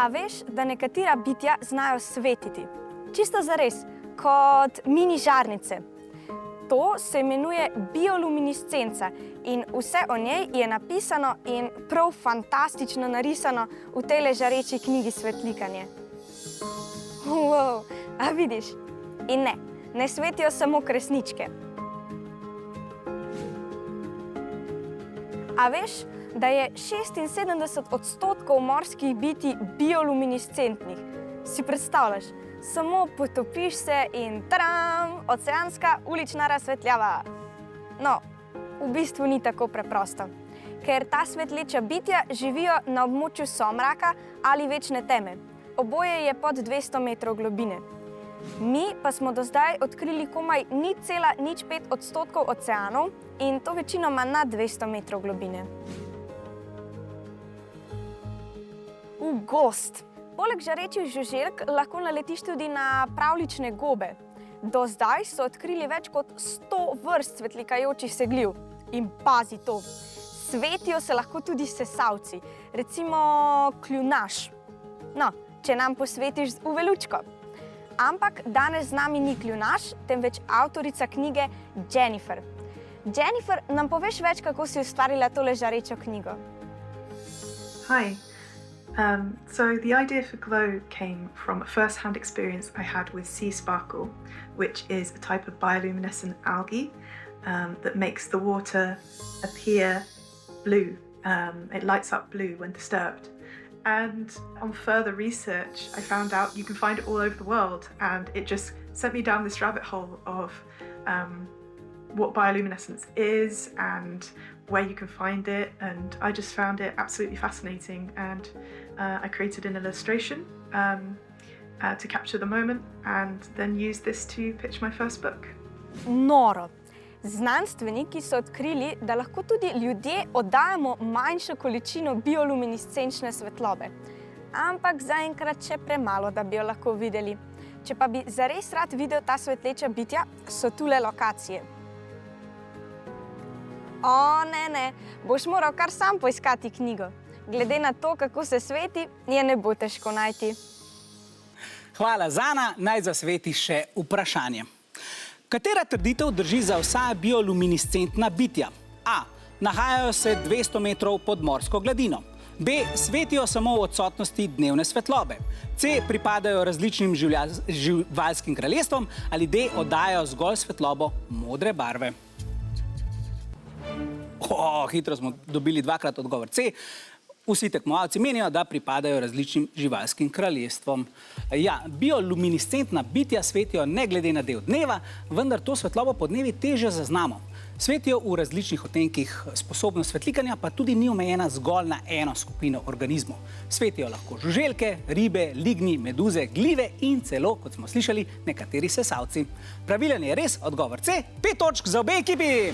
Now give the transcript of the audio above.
A veš, da nekatera bitja znajo svetiti? Čisto zares, kot mini žarnice. To se imenuje bioluminescenca in vse o njej je napisano in prav fantastično narisano v tej žareči knjigi Svetlikanje. Wow, a vidiš? In ne svetijo samo kresničke. A veš, da je 76% morskih bitij bioluminescentnih? Si predstavljaš? Samo potopiš se in tadam, oceanska ulična razsvetljava. No, v bistvu ni tako preprosto, ker ta svetleča bitja živijo na območju somraka ali večne teme. Oboje je pod 200 metrov globine. Mi pa smo do zdaj odkrili komaj 0,05% oceanov in to večinoma nad 200 metrov globine. V gozd. Poleg žarečih žuželk lahko naletiš tudi na pravljične gobe. Do zdaj so odkrili več kot 100 vrst svetlikajočih se gliv. In pazi to, svetijo se lahko tudi sesalci, recimo kljunaš. No, če nam posvetiš v velučko. Ampak danes z nami ni kljunaš, temveč avtorica knjige Jennifer. Jennifer, nam poveš več, kako si ustvarila tole žarečo knjigo? Hi. So the idea for Glow came from a first-hand experience I had with sea sparkle, which is a type of bioluminescent algae that makes the water appear blue. It lights up blue when disturbed. And on further research, I found out you can find it all over the world, and it just sent me down this rabbit hole of what bioluminescence is and where you can find it, and I just found it absolutely fascinating, and I created an illustration to capture the moment and then used this to pitch my first book. Noro! Znanstveniki so odkrili, da lahko tudi ljudje oddajamo manjšo količino bioluminescenčne svetlobe. Ampak zaenkrat še premalo, da bi jo lahko videli. Če pa bi zares rad videl ta svetleča bitja, so tule lokacije. O, ne, boš moral kar sam poiskati knjigo. Glede na to, kako se sveti, je ne bo težko najti. Hvala, Zana. Naj zasveti še vprašanje. Katera trditev drži za vsa bioluminescentna bitja? A. Nahajajo se 200 metrov pod morsko gladino. B. Svetijo samo v odsotnosti dnevne svetlobe. C. Pripadajo različnim živalskim kraljestvom. Ali D. Oddajajo zgolj svetlobo modre barve. Hitro smo dobili dvakrat odgovor C. Vsi tekmovalci menijo, da pripadajo različnim živalskim kraljestvom. Ja, bioluminescentna bitja svetijo ne glede na del dneva, vendar to svetlobo podnevi težje zaznamo. Svetijo v različnih odtenkih, sposobnost svetlikanja pa tudi ni omejena zgolj na eno skupino organizmov. Svetijo lahko žuželke, ribe, lignji, meduze, glive in celo, kot smo slišali, nekateri sesalci. Pravilen je res odgovor C. 5 točk za obe ekipi!